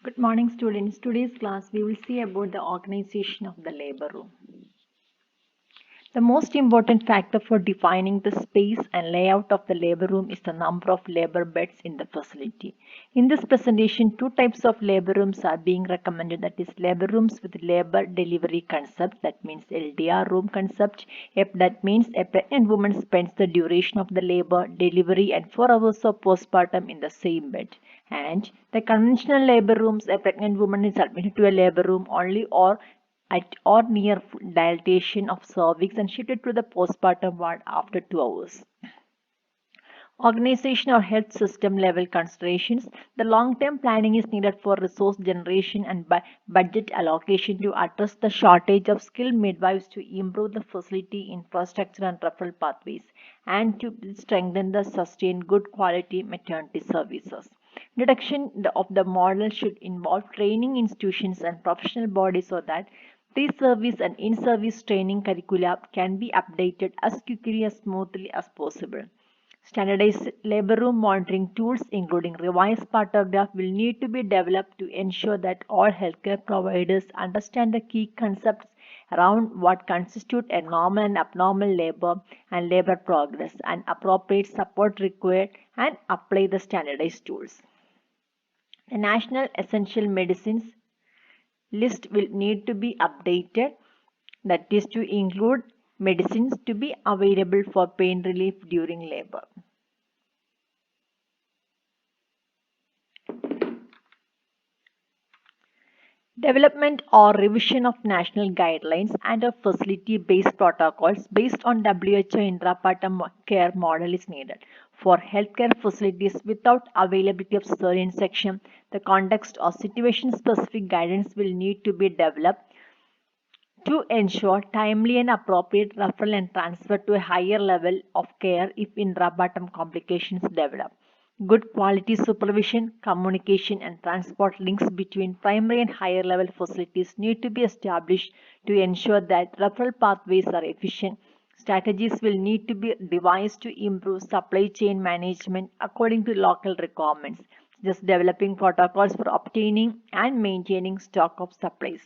Good morning, students. Today's class we will see about the organization of the labor room. The most important factor for defining the space and layout of the labor room is the number of labor beds in the facility. In this presentation, two types of labor rooms are being recommended, that is labor rooms with labor delivery concept, that means LDR room concept. That means a pregnant woman spends the duration of the labor, delivery and 4 hours of postpartum in the same bed. And the conventional labor rooms, a pregnant woman is admitted to a labor room only or at or near dilatation of cervix and shifted to the postpartum ward after 2 hours. Organization or health system level considerations. The long-term planning is needed for resource generation and budget allocation to address the shortage of skilled midwives, to improve the facility infrastructure and referral pathways, and to strengthen the sustained good quality maternity services. Introduction of the model should involve training institutions and professional bodies so that pre-service and in-service training curricula can be updated as quickly and smoothly as possible. Standardized labor room monitoring tools, including revised Partograph, will need to be developed to ensure that all healthcare providers understand the key concepts around what constitute a normal and abnormal labor and labor progress, and appropriate support required, and apply the standardized tools. The National Essential Medicines list will need to be updated, that is to include medicines to be available for pain relief during labor. Development or revision of national guidelines and of facility-based protocols based on WHO intrapartum care model is needed. For healthcare facilities without availability of cesarean section, the context or situation-specific guidance will need to be developed to ensure timely and appropriate referral and transfer to a higher level of care if intrapartum complications develop. Good quality supervision, communication and transport links between primary and higher level facilities need to be established to ensure that referral pathways are efficient. Strategies will need to be devised to improve supply chain management according to local requirements, just developing protocols for obtaining and maintaining stock of supplies.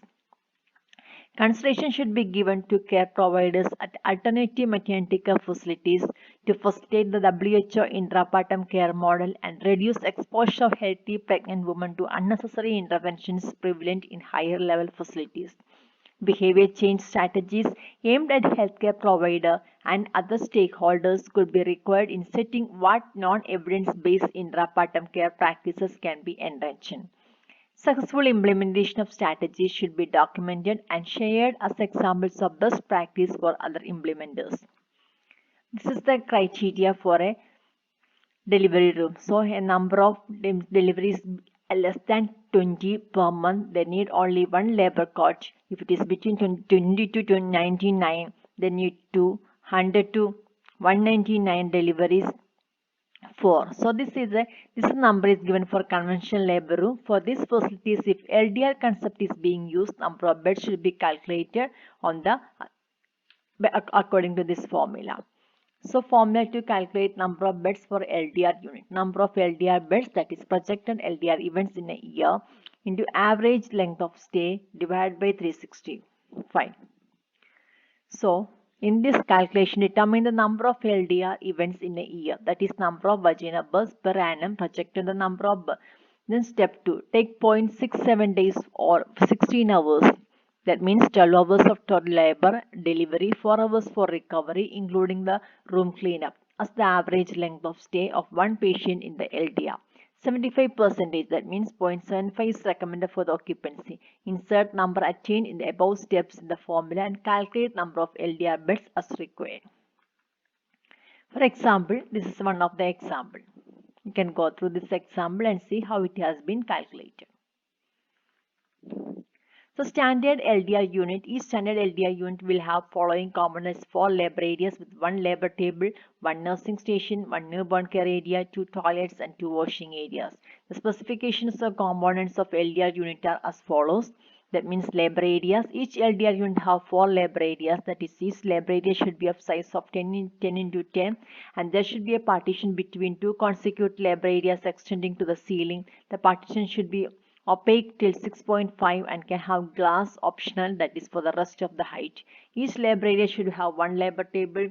Consideration should be given to care providers at alternative maternity care facilities to facilitate the WHO intrapartum care model and reduce exposure of healthy pregnant women to unnecessary interventions prevalent in higher level facilities. Behavior change strategies aimed at healthcare provider and other stakeholders could be required in setting what non-evidence-based intrapartum care practices can be enriched. Successful implementation of strategies should be documented and shared as examples of best practice for other implementers. This is the criteria for a delivery room. So a number of deliveries less than 20 per month, they need only one labor coach. If it is between 20 to 99, they need 200 to 199 deliveries. 4. So this number is given for conventional labor room. For these facilities, if LDR concept is being used, number of beds should be calculated on the according to this formula. So formula to calculate number of beds for LDR unit. Number of LDR beds, that is projected LDR events in a year, into average length of stay divided by 360. Fine. So in this calculation, determine the number of LDR events in a year, that is number of vagina births per annum, projected the number of births. Then step 2, take 0.67 days or 16 hours. That means 12 hours of total labor, delivery, 4 hours for recovery, including the room cleanup, as the average length of stay of one patient in the LDR. 75%, that means 0.75 is recommended for the occupancy. Insert number attained in the above steps in the formula and calculate number of LDR beds as required. For example, this is one of the example. You can go through this example and see how it has been calculated. So standard LDR unit, each standard LDR unit will have following components: 4 labor areas with 1 labor table, 1 nursing station, 1 newborn care area, 2 toilets and 2 washing areas. The specifications of components of LDR unit are as follows. That means labor areas. Each LDR unit have 4 labor areas, that is each labor area should be of size of 10 into 10 and there should be a partition between 2 consecutive labor areas extending to the ceiling. The partition should be opaque till 6.5 and can have glass optional, that is for the rest of the height. Each labor area should have one labor table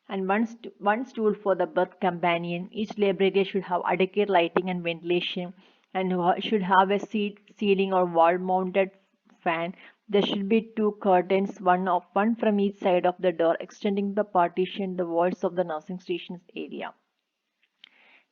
and one stool for the birth companion. Each labor area should have adequate lighting and ventilation and should have a ceiling or wall mounted fan. There should be two curtains, one from each side of the door, extending the partition the walls of the nursing station's area.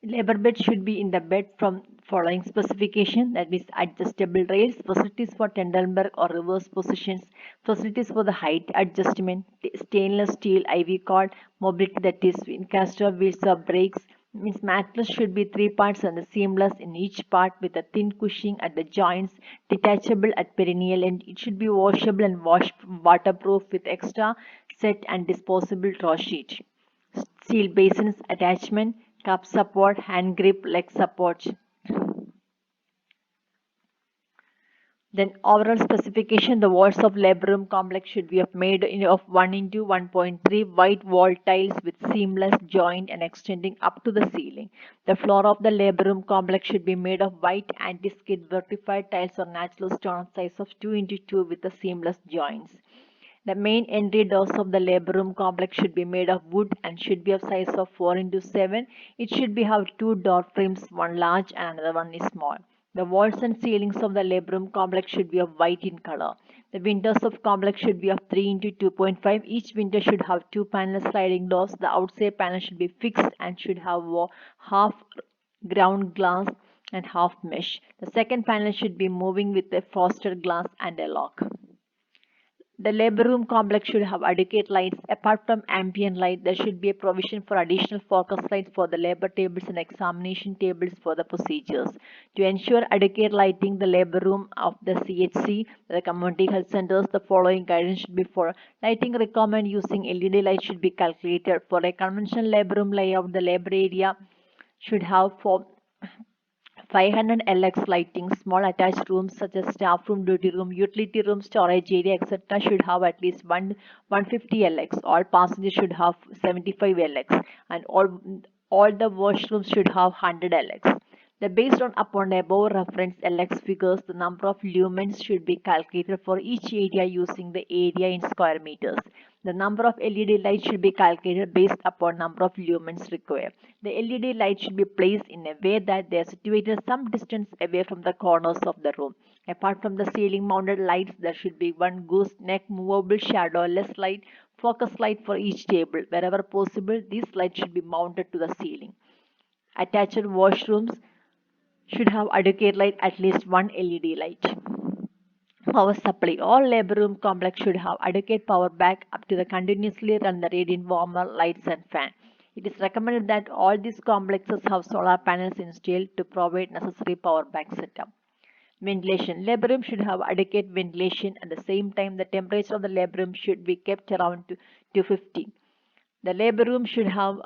Labor bed should be in the bed from following specification, that is adjustable rails, facilities for Tendelberg or reverse positions, facilities for the height adjustment, stainless steel IV cord, mobility, that is in caster wheels or brakes. Means mattress should be three parts and the seamless in each part with a thin cushioning at the joints, detachable at perineal end. It should be washable and waterproof with extra set and disposable draw sheet. Steel basins attachment, cup support, hand grip, leg support. Then overall specification, the walls of labor room complex should be made of 1 into 1.3 white wall tiles with seamless joint and extending up to the ceiling. The floor of the labor room complex should be made of white anti-skid vertified tiles or natural stone size of 2 into 2 with the seamless joints. The main entry doors of the labor room complex should be made of wood and should be of size of 4 into 7. It should be have two door frames, one large and another one is small. The walls and ceilings of the labor room complex should be of white in color. The windows of complex should be of 3 into 2.5. Each window should have two panel sliding doors. The outside panel should be fixed and should have half ground glass and half mesh. The second panel should be moving with a frosted glass and a lock. The labor room complex should have adequate lights. Apart from ambient light, there should be a provision for additional focus lights for the labor tables and examination tables for the procedures. To ensure adequate lighting, the labor room of the CHC, the community health centers, the following guidance should be for lighting requirement using LED light should be calculated. For a conventional labor room layout, the labor area should have 500 LX lighting. Small attached rooms such as staff room, duty room, utility room, storage area, etc. should have at least 150 LX. All passengers should have 75 LX, and all the washrooms should have 100 LX. Based on upon the above reference LX figures, the number of lumens should be calculated for each area using the area in square meters. The number of LED lights should be calculated based upon number of lumens required. The LED lights should be placed in a way that they are situated some distance away from the corners of the room. Apart from the ceiling mounted lights, there should be one gooseneck movable shadowless light, focus light for each table. Wherever possible, these lights should be mounted to the ceiling. Attached washrooms should have adequate light, at least one LED light. Power supply. All labor room complex should have adequate power back up to the continuously run the radiant warmer, lights and fan. It is recommended that all these complexes have solar panels installed to provide necessary power back setup. Ventilation. Labor room should have adequate ventilation. At the same time, the temperature of the labor room should be kept around 250. The labor room should not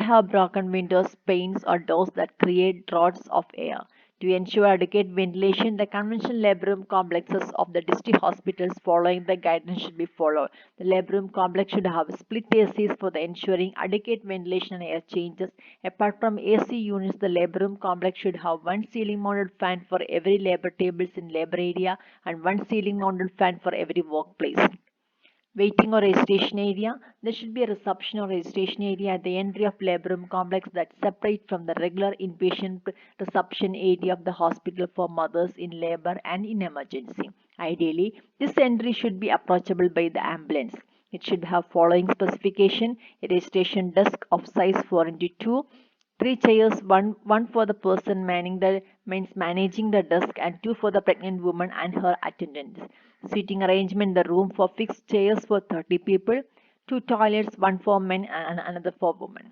have broken windows, panes, or doors that create draughts of air. To ensure adequate ventilation, the conventional labor room complexes of the district hospitals following the guidance should be followed. The labor room complex should have split ACs for the ensuring adequate ventilation and air changes. Apart from AC units, the labor room complex should have one ceiling mounted fan for every labor tables in labor area and one ceiling mounted fan for every workplace. Waiting or registration area. There should be a reception or registration area at the entry of labor room complex that's separate from the regular inpatient reception area of the hospital for mothers in labor and in emergency. Ideally, this entry should be approachable by the ambulance. It should have following specification: a registration desk of size 4 into 2, three chairs, one for the person managing the desk and two for the pregnant woman and her attendants. Seating arrangement in the room for fixed chairs for 30 people, two toilets, one for men and another for women.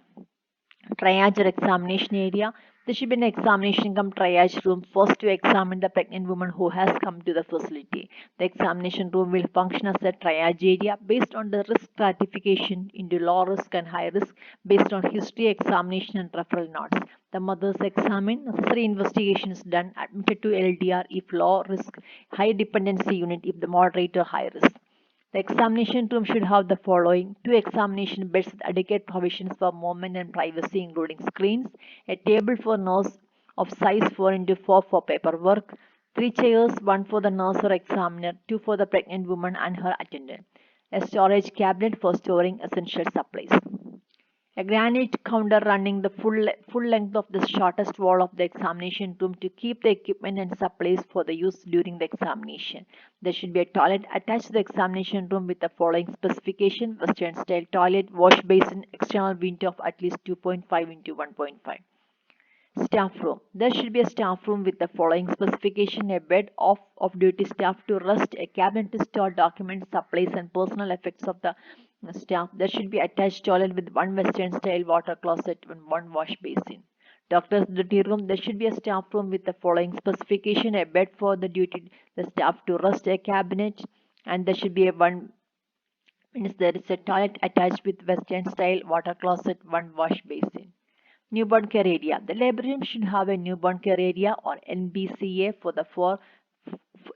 Triage or examination area. There should be an examination come triage room first to examine the pregnant woman who has come to the facility. The examination room will function as a triage area based on the risk stratification into low risk and high risk based on history, examination and referral notes. The mothers examined, necessary investigations done, admitted to LDR if low risk, high dependency unit if the moderate or high risk. The examination room should have the following: two examination beds with adequate provisions for movement and privacy, including screens, a table for nurse of size 4x4 for paperwork, 3 chairs, one for the nurse or examiner, 2 for the pregnant woman and her attendant, a storage cabinet for storing essential supplies. A granite counter running the full length of the shortest wall of the examination room to keep the equipment and supplies for the use during the examination. There should be a toilet attached to the examination room with the following specification: Western style toilet, wash basin, external window of at least 2.5 into 1.5. Staff room. There should be a staff room with the following specification: a bed of off-duty staff to rest, a cabinet to store documents, supplies, and personal effects of the staff. There should be attached toilet with one Western-style water closet and one wash basin. Doctor's duty room. There should be a staff room with the following specification: a bed for the staff to rest, a cabinet, and there should be there is a toilet attached with Western-style water closet, one wash basin. Newborn care area. The labor room should have a newborn care area or NBCA for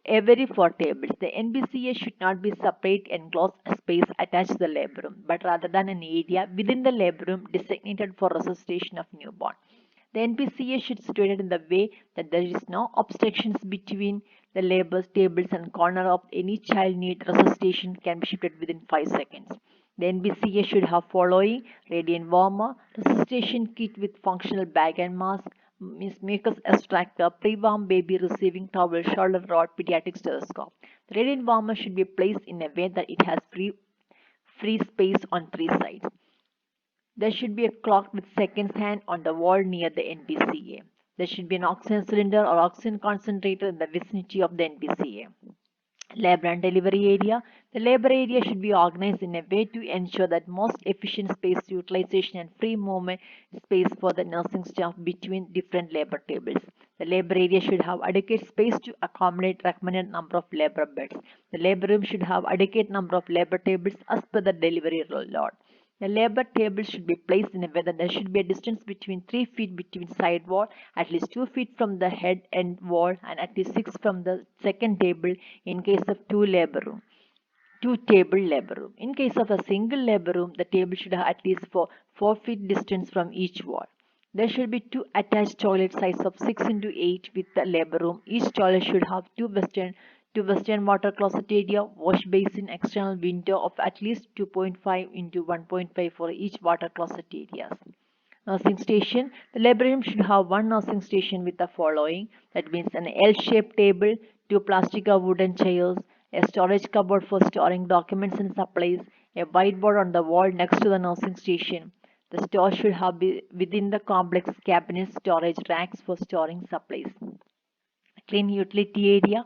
every 4 tables. The NBCA should not be separate enclosed space attached to the labor room, but rather than an area within the labor room designated for resuscitation of newborn. The NBCA should be situated in the way that there is no obstructions between the labor tables and corner of any child need resuscitation can be shifted within 5 seconds. The NBCA should have following: radiant warmer, resuscitation kit with functional bag and mask, mucus extractor, pre-warm baby receiving towel, shoulder rod, pediatric stethoscope. The radiant warmer should be placed in a way that it has free space on 3 sides. There should be a clock with seconds hand on the wall near the NBCA. There should be an oxygen cylinder or oxygen concentrator in the vicinity of the NBCA. Labor and delivery area. The labor area should be organized in a way to ensure that most efficient space utilization and free movement space for the nursing staff between different labor tables. The labor area should have adequate space to accommodate recommended number of labor beds. The labor room should have adequate number of labor tables as per the delivery load. The labor table should be placed in a way that there should be a distance between 3 feet between side wall, at least 2 feet from the head end wall, and at least 6 from the second table in case of two-table labor room. In case of a single labor room, the table should have at least 4 feet distance from each wall. There should be 2 attached toilet size of 6 into 8 with the labor room. Each toilet should have two western water closet area, wash basin, external window of at least 2.5 into 1.5 for each water closet areas. Nursing station. The labor room should have one nursing station with the following. That means an L-shaped table, 2 plastic or wooden chairs, a storage cupboard for storing documents and supplies, a whiteboard on the wall next to the nursing station. The store should have within the complex cabinet storage racks for storing supplies. Clean utility area.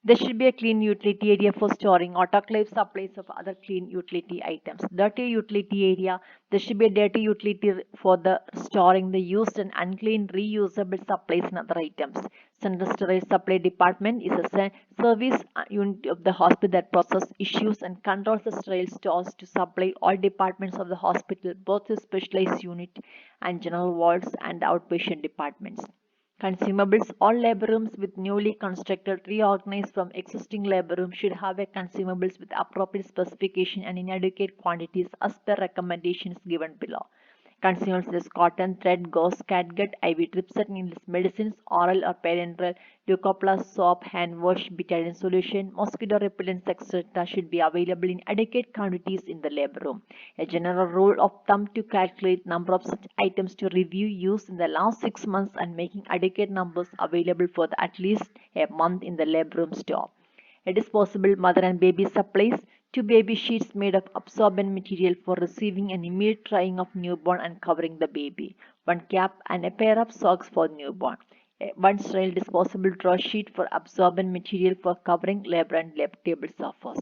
There should be a clean utility area for storing autoclave supplies of other clean utility items. Dirty utility area. There should be a dirty utility for the storing the used and unclean reusable supplies and other items. Central Storage Supply Department is a service unit of the hospital that processes, issues, and controls the sterile stores to supply all departments of the hospital, both the specialized unit and general wards and outpatient departments. Consumables. All labor rooms with newly constructed, reorganized from existing labor rooms should have a consumables with appropriate specification and in adequate quantities as per recommendations given below. Consumables is cotton, thread, gauze, catgut, IV drips and needles, medicines, oral or parenteral, leucoplast, soap, hand wash, betadine solution, mosquito repellents, etc. should be available in adequate quantities in the labor room. A general rule of thumb to calculate number of such items to review used in the last 6 months and making adequate numbers available for at least a month in the labor room store. A disposable mother and baby supplies, 2 baby sheets made of absorbent material for receiving and immediate drying of newborn and covering the baby, 1 cap and a pair of socks for newborn, 1 sterile disposable draw sheet for absorbent material for covering labor and table surface.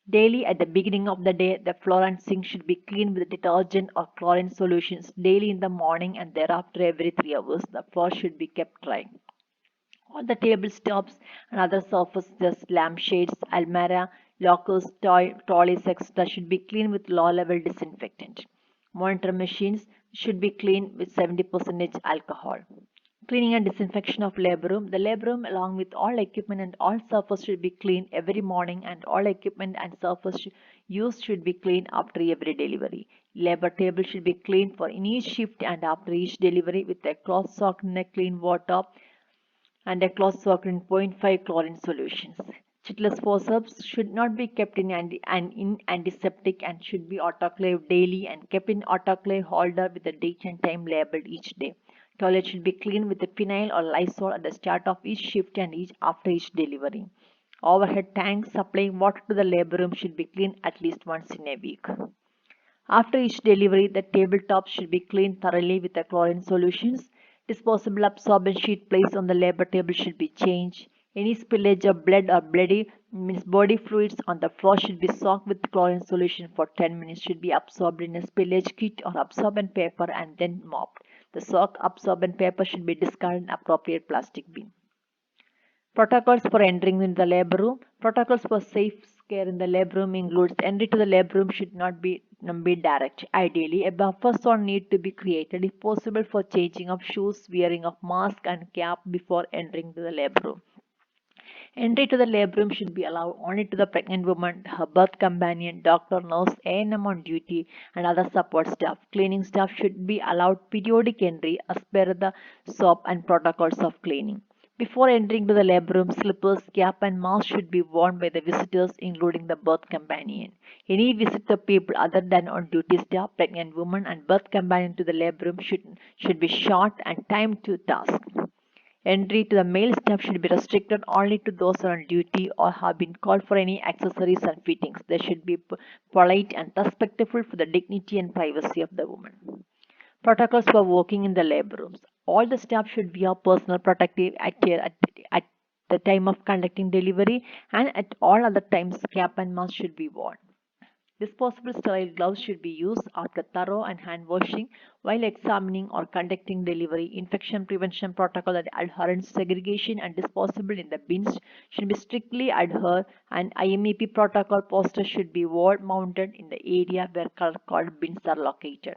Daily at the beginning of the day, the floor and sink should be cleaned with detergent or chlorine solutions daily in the morning and thereafter every 3 hours. The floor should be kept dry. All the table tops and other surfaces, lampshades, almirah, lockers, trolleys, etc. should be cleaned with low-level disinfectant. Monitor machines should be cleaned with 70% alcohol. Cleaning and disinfection of labor room. The labor room along with all equipment and all surface should be cleaned every morning and all equipment and surface used should be cleaned after every delivery. Labor table should be cleaned for in each shift and after each delivery with a cloth soaked in a clean water and a cloth soaked in 0.5 chlorine solutions. Chitless forceps should not be kept in antiseptic and should be autoclaved daily and kept in autoclave holder with the date and time labeled each day. Toilet should be cleaned with a phenyl or Lysol at the start of each shift and after each delivery. Overhead tanks supplying water to the labor room should be cleaned at least once in a week. After each delivery, the tabletops should be cleaned thoroughly with the chlorine solutions. Disposable absorbent sheet placed on the labor table should be changed. Any spillage of blood or body fluids on the floor should be soaked with chlorine solution for 10 minutes, should be absorbed in a spillage kit or absorbent paper and then mopped. The soaked absorbent paper should be discarded in appropriate plastic bin. Protocols for entering into the labor room. Protocols for safe care in the labor room includes entry to the labor room should not be direct. Ideally, a buffer zone need to be created if possible for changing of shoes, wearing of mask and cap before entering to the labor room. Entry to the labor room should be allowed only to the pregnant woman, her birth companion, doctor, nurse, A&M on duty, and other support staff. Cleaning staff should be allowed periodic entry as per the SOP and protocols of cleaning. Before entering to the labor room, slippers, cap, and mask should be worn by the visitors, including the birth companion. Any visit of people other than on duty staff, pregnant woman, and birth companion to the labor room should be short and timed to task. Entry to the male staff should be restricted only to those on duty or have been called for any accessories and fittings. They should be polite and respectful for the dignity and privacy of the woman. Protocols for working in the labor rooms. All the staff should wear personal protective attire at the time of conducting delivery, and at all other times cap and mask should be worn. Disposable sterile gloves should be used after thorough and hand washing while examining or conducting delivery. Infection prevention protocol and adherence segregation and disposable in the bins should be strictly adhered, and IMEP protocol posters should be wall mounted in the area where color-coded bins are located.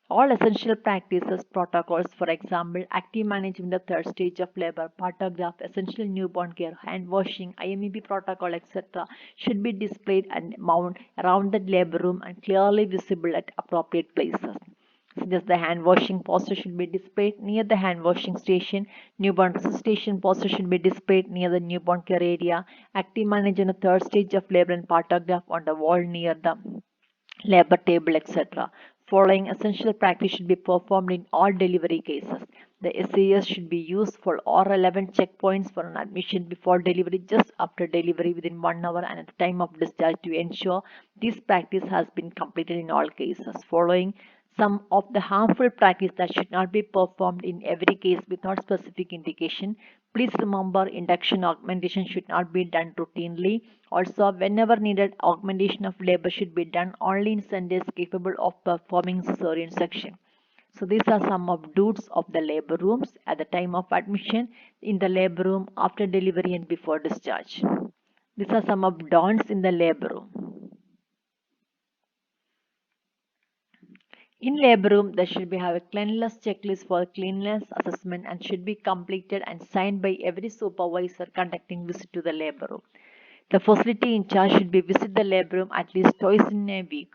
All essential practices protocols, for example, active management of third stage of labor, partograph, essential newborn care, hand washing, IMEB protocol, etc., should be displayed and mounted around the labor room and clearly visible at appropriate places. Such as the hand washing poster should be displayed near the hand washing station, newborn resuscitation poster should be displayed near the newborn care area, active management of third stage of labor and partograph on the wall near the labor table, etc. Following essential practice should be performed in all delivery cases. The SAS should be used for all relevant checkpoints for an admission before delivery, just after delivery, within 1 hour, and at the time of discharge to ensure this practice has been completed in all cases. Following some of the harmful practice that should not be performed in every case without specific indication. Please remember, induction augmentation should not be done routinely. Also, whenever needed, augmentation of labor should be done only in centers capable of performing cesarean section. So these are some of do's of the labor rooms at the time of admission, in the labor room, after delivery, and before discharge. These are some of don'ts in the labor room. In labor room, there should be have a cleanliness checklist for cleanliness assessment and should be completed and signed by every supervisor conducting visit to the labor room. The facility in charge should be visit the labor room at least twice in a week.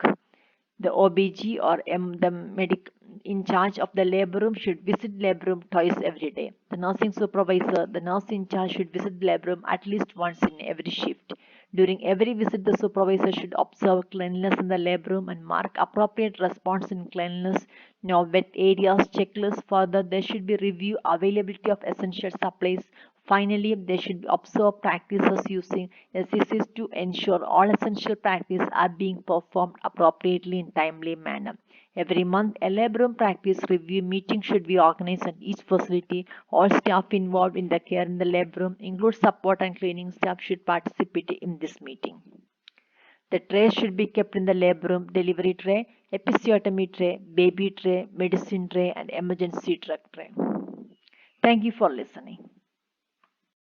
The OBG or the medic in charge of the labor room should visit labor room twice every day. The nursing supervisor, the nurse in charge should visit the labor room at least once in every shift. During every visit, the supervisor should observe cleanliness in the labor room and mark appropriate response in cleanliness, wet areas, checklist. Further, there should be review availability of essential supplies. Finally, they should observe practices using SCCs to ensure all essential practices are being performed appropriately in timely manner. Every month, a labor room practice review meeting should be organized at each facility. All staff involved in the care in the labor room, including support and cleaning staff, should participate in this meeting. The trays should be kept in the labor room: delivery tray, episiotomy tray, baby tray, medicine tray, and emergency drug tray. Thank you for listening.